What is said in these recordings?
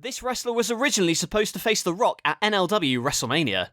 This wrestler was originally supposed to face The Rock at NLW WrestleMania.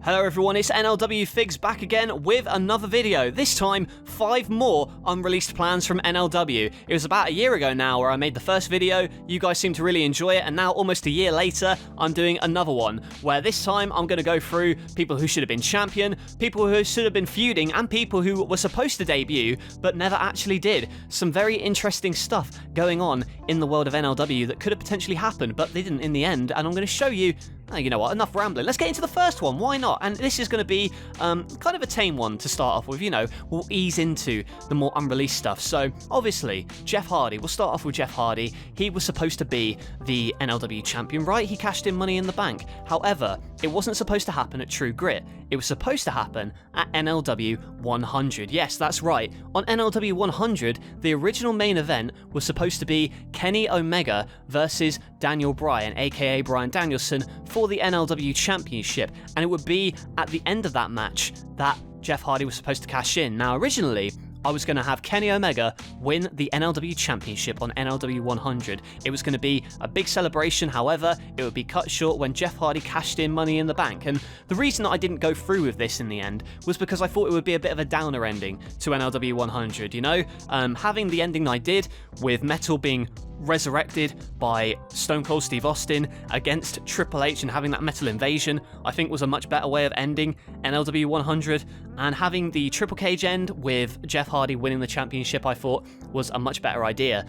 Hello everyone, it's NLW Figs back again with another video. This time, 5 more unreleased plans from NLW. It was about a year ago now where I made the first video, you guys seem to really enjoy it, and now almost a year later, I'm doing another one, where this time I'm going to go through people who should have been champion, people who should have been feuding, and people who were supposed to debut, but never actually did. Some very interesting stuff going on in the world of NLW that could have potentially happened, but they didn't in the end, and I'm going to show you. You know what, enough rambling. Let's get into the first one, why not? And this is going to be kind of a tame one to start off with, you know, we'll ease into the more unreleased stuff. So, obviously, Jeff Hardy, we'll start off with Jeff Hardy. He was supposed to be the NLW champion, right? He cashed in Money in the Bank. However, it wasn't supposed to happen at True Grit. It was supposed to happen at NLW 100. Yes, that's right. On NLW 100, the original main event was supposed to be Kenny Omega versus Daniel Bryan, aka Bryan Danielson, for the NLW Championship, and it would be at the end of that match that Jeff Hardy was supposed to cash in. Now, originally, I was going to have Kenny Omega win the NLW Championship on NLW 100. It was going to be a big celebration, however, it would be cut short when Jeff Hardy cashed in Money in the Bank. And the reason that I didn't go through with this in the end was because I thought it would be a bit of a downer ending to NLW 100, you know? Having the ending I did, with Metal being resurrected by Stone Cold Steve Austin against Triple H and having that Metal invasion, I think was a much better way of ending NLW 100, and having the Triple Cage end with Jeff Hardy winning the championship I thought was a much better idea,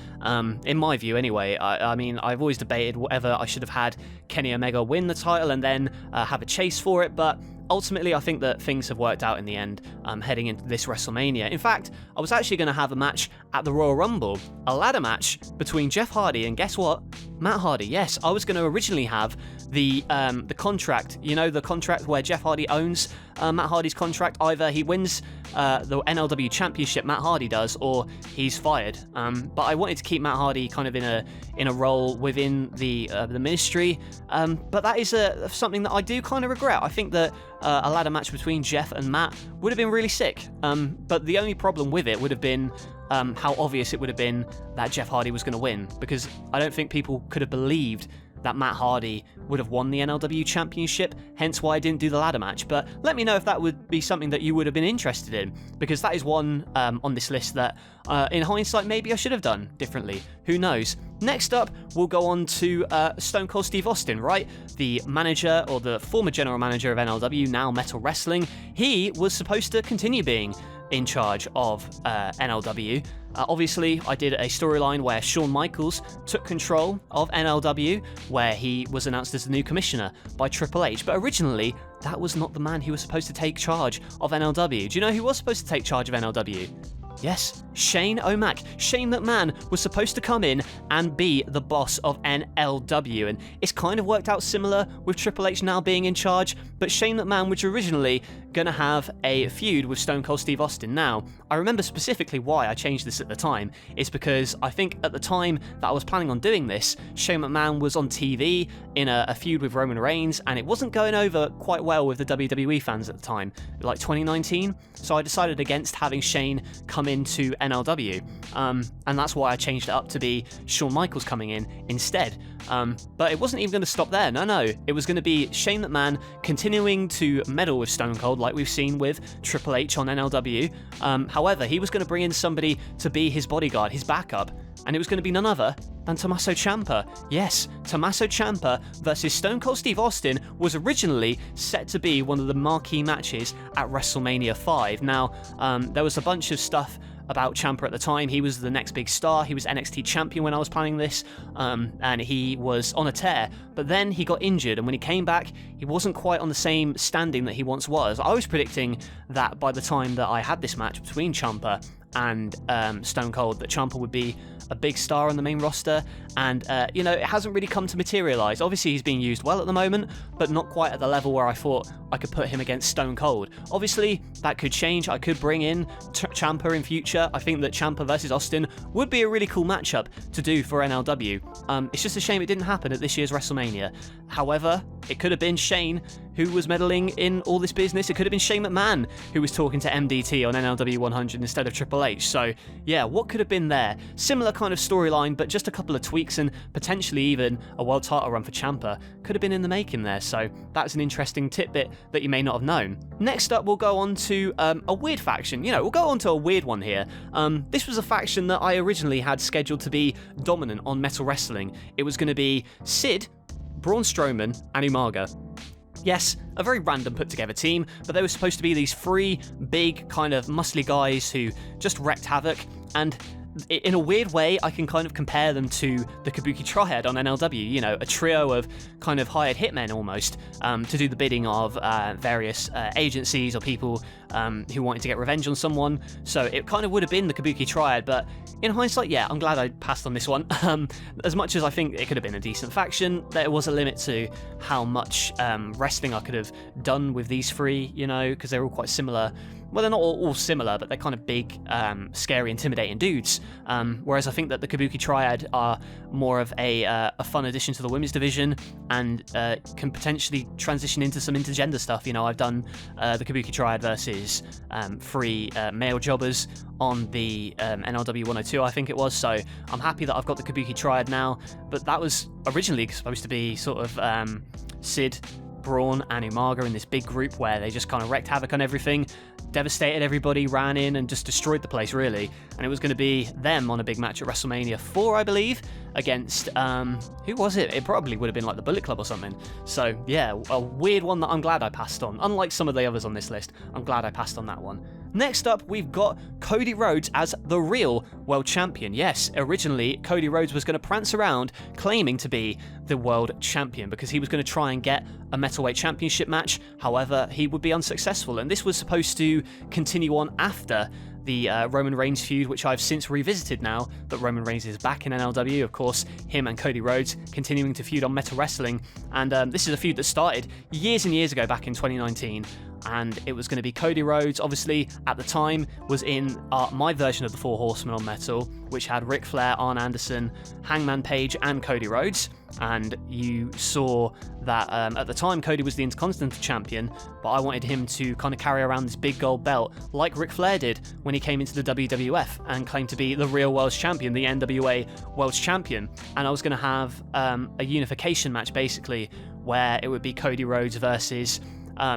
in my view anyway. I mean, I've always debated whether I should have had Kenny Omega win the title and then have a chase for it, but ultimately, I think that things have worked out in the end, heading into this WrestleMania. In fact, I was actually going to have a match at the Royal Rumble, a ladder match between Jeff Hardy and guess what? Matt Hardy. Yes, I was going to originally have the contract, you know, the contract where Jeff Hardy owns Matt Hardy's contract. Either he wins the NLW Championship, Matt Hardy does, or he's fired. But I wanted to keep Matt Hardy kind of in a role within the ministry. But that is something that I do kind of regret. I think that a ladder match between Jeff and Matt would have been really sick. But the only problem with it would have been how obvious it would have been that Jeff Hardy was going to win, because I don't think people could have believed that Matt Hardy would have won the NLW Championship, hence why I didn't do the ladder match. But let me know if that would be something that you would have been interested in, because that is one on this list that, in hindsight, maybe I should have done differently. Who knows? Next up, we'll go on to Stone Cold Steve Austin, right? The manager, or the former general manager of NLW, now Metal Wrestling. He was supposed to continue being in charge of NLW. Obviously, I did a storyline where Shawn Michaels took control of NLW, where he was announced as the new commissioner by Triple H, but originally, that was not the man who was supposed to take charge of NLW. Do you know who was supposed to take charge of NLW? Yes, Shane O'Mac. Shane McMahon was supposed to come in and be the boss of NLW, and it's kind of worked out similar with Triple H now being in charge, but Shane McMahon was originally going to have a feud with Stone Cold Steve Austin. Now, I remember specifically why I changed this at the time. It's because I think at the time that I was planning on doing this, Shane McMahon was on TV in a feud with Roman Reigns, and it wasn't going over quite well with the WWE fans at the time, like 2019, so I decided against having Shane come into NLW, and that's why I changed it up to be Shawn Michaels coming in instead. But it wasn't even going to stop there, no, it was going to be Shane McMahon continuing to meddle with Stone Cold like we've seen with Triple H on NLW. However, he was going to bring in somebody to be his bodyguard, his backup, and it was going to be none other than Tommaso Ciampa. Yes, Tommaso Ciampa versus Stone Cold Steve Austin was originally set to be one of the marquee matches at WrestleMania 5. Now, there was a bunch of stuff about Ciampa at the time. He was the next big star. He was NXT champion when I was planning this, and he was on a tear. But then he got injured, and when he came back, he wasn't quite on the same standing that he once was. I was predicting that by the time that I had this match between Ciampa and Stone Cold, that Ciampa would be a big star on the main roster, and you know, it hasn't really come to materialise. Obviously he's being used well at the moment, but not quite at the level where I thought I could put him against Stone Cold. Obviously that could change. I could bring in Ciampa in future. I think that Ciampa versus Austin would be a really cool matchup to do for NLW. It's just a shame it didn't happen at this year's WrestleMania. However, it could have been Shane who was meddling in all this business. It could have been Shane McMahon who was talking to MDT on NLW 100 instead of Triple Triple H. So yeah, what could have been there? Similar kind of storyline, but just a couple of tweaks and potentially even a world title run for Champa could have been in the making there. So that's an interesting tidbit that you may not have known. Next up, we'll go on to a weird faction. We'll go on to a weird one here. This was a faction that I originally had scheduled to be dominant on Metal Wrestling. It was going to be Sid, Braun Strowman, and Umaga. Yes, a very random put together team, but they were supposed to be these three big kind of muscly guys who just wreaked havoc, and in a weird way, I can kind of compare them to the Kabuki Triad on NLW, a trio of kind of hired hitmen almost, to do the bidding of various agencies or people who wanted to get revenge on someone. So it kind of would have been the Kabuki Triad, but in hindsight, yeah, I'm glad I passed on this one. As much as I think it could have been a decent faction, there was a limit to how much wrestling I could have done with these three, because they're all quite similar. Well, they're not all similar, but they're kind of big, scary, intimidating dudes. Whereas I think that the Kabuki Triad are more of a fun addition to the women's division and can potentially transition into some intergender stuff. I've done the Kabuki Triad versus three male jobbers on the NLW 102, I think it was. So I'm happy that I've got the Kabuki Triad now. But that was originally supposed to be sort of Sid, Braun, and Umaga in this big group where they just kind of wreaked havoc on everything, devastated everybody, ran in and just destroyed the place, really. And it was going to be them on a big match at WrestleMania 4, I believe, against, who was it? It probably would have been like the Bullet Club or something. So, yeah, a weird one that I'm glad I passed on. Unlike some of the others on this list, I'm glad I passed on that one. Next up, we've got Cody Rhodes as the real world champion. Yes, originally, Cody Rhodes was going to prance around claiming to be the world champion because he was going to try and get a metalweight championship match. However, he would be unsuccessful, and this was supposed to continue on after the Roman Reigns feud, which I've since revisited now that Roman Reigns is back in NLW. Of course, him and Cody Rhodes continuing to feud on Metal Wrestling. And this is a feud that started years and years ago, back in 2019. And it was going to be Cody Rhodes, obviously, at the time, was in my version of the Four Horsemen on Metal, which had Ric Flair, Arn Anderson, Hangman Page, and Cody Rhodes. And you saw that at the time, Cody was the Intercontinental Champion, but I wanted him to kind of carry around this big gold belt like Ric Flair did when he came into the WWF and claimed to be the real World's Champion, the NWA World's Champion. And I was going to have a unification match, basically, where it would be Cody Rhodes versus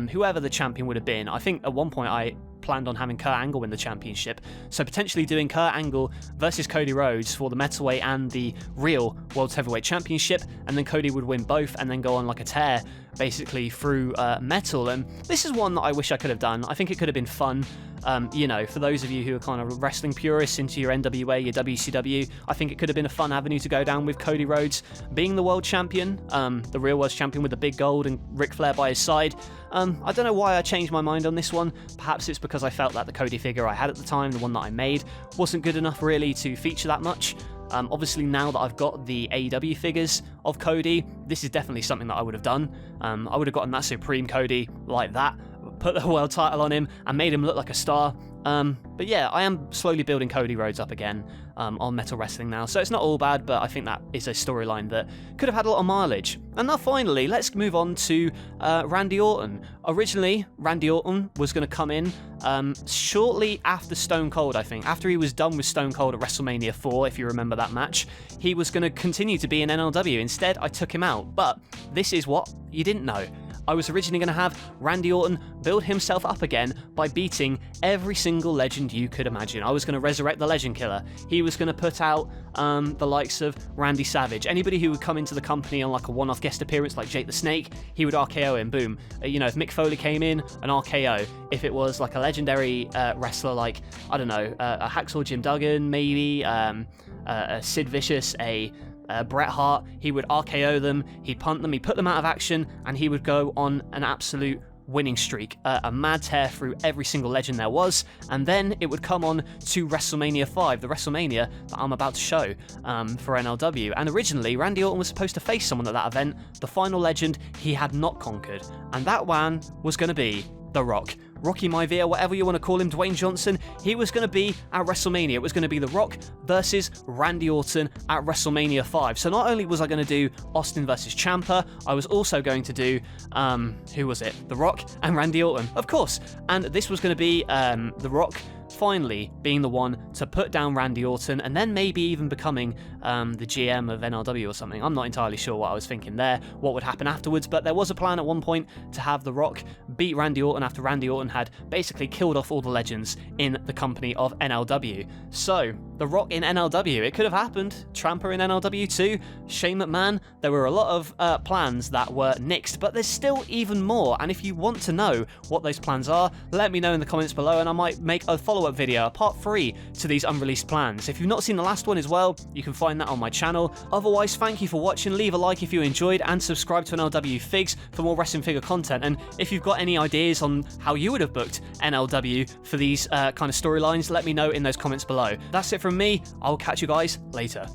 whoever the champion would have been. I think at one point I planned on having Kurt Angle win the championship, so potentially doing Kurt Angle versus Cody Rhodes for the Metalweight and the real World Heavyweight Championship, and then Cody would win both and then go on like a tear basically through Metal. And this is one that I wish I could have done. I think it could have been fun. For those of you who are kind of wrestling purists into your NWA, your WCW, I think it could have been a fun avenue to go down with Cody Rhodes being the world champion, the real world champion with the big gold and Ric Flair by his side. I don't know why I changed my mind on this one. Perhaps it's because I felt that the Cody figure I had at the time, the one that I made, wasn't good enough really to feature that much. Obviously, now that I've got the AEW figures of Cody, this is definitely something that I would have done. I would have gotten that Supreme Cody like that, put the world title on him, and made him look like a star. But yeah, I am slowly building Cody Rhodes up again on Metal Wrestling now, so it's not all bad, but I think that is a storyline that could have had a lot of mileage. And now finally, let's move on to Randy Orton. Originally, Randy Orton was going to come in shortly after Stone Cold, I think. After he was done with Stone Cold at WrestleMania 4, if you remember that match, he was going to continue to be in NLW. Instead, I took him out. But this is what you didn't know. I was originally going to have Randy Orton build himself up again by beating every single legend you could imagine. I was going to resurrect the Legend Killer. He was going to put out the likes of Randy Savage. Anybody who would come into the company on like a one-off guest appearance like Jake the Snake, he would RKO him, boom. If Mick Foley came in, an RKO. If it was like a legendary wrestler like, I don't know, a Hacksaw Jim Duggan, maybe, a Sid Vicious, a Bret Hart, he would RKO them, he'd punt them, he'd put them out of action, and he would go on an absolute winning streak, a mad tear through every single legend there was. And then it would come on to WrestleMania 5, the WrestleMania that I'm about to show for NLW. And originally, Randy Orton was supposed to face someone at that event, the final legend he had not conquered, and that one was going to be The Rock. Rocky Maivia, whatever you want to call him, Dwayne Johnson, he was going to be at WrestleMania. It was going to be The Rock versus Randy Orton at WrestleMania 5. So not only was I going to do Austin versus Champa, I was also going to do, who was it? The Rock and Randy Orton, of course. And this was going to be The Rock finally being the one to put down Randy Orton and then maybe even becoming the GM of NLW or something. I'm not entirely sure what I was thinking there, what would happen afterwards, but there was a plan at one point to have The Rock beat Randy Orton after Randy Orton had basically killed off all the legends in the company of NLW. So, The Rock in NLW, it could have happened. Champa in NLW too, Shane McMahon. There were a lot of plans that were nixed, but there's still even more, and if you want to know what those plans are, let me know in the comments below and I might make a follow-up video, a part 3 to these unreleased plans. If you've not seen the last one as well, you can find that on my channel. Otherwise, thank you for watching, leave a like if you enjoyed, and subscribe to NLW Figs for more wrestling figure content. And if you've got any ideas on how you would have booked NLW for these kind of storylines, let me know in those comments below. That's it from me, I'll catch you guys later.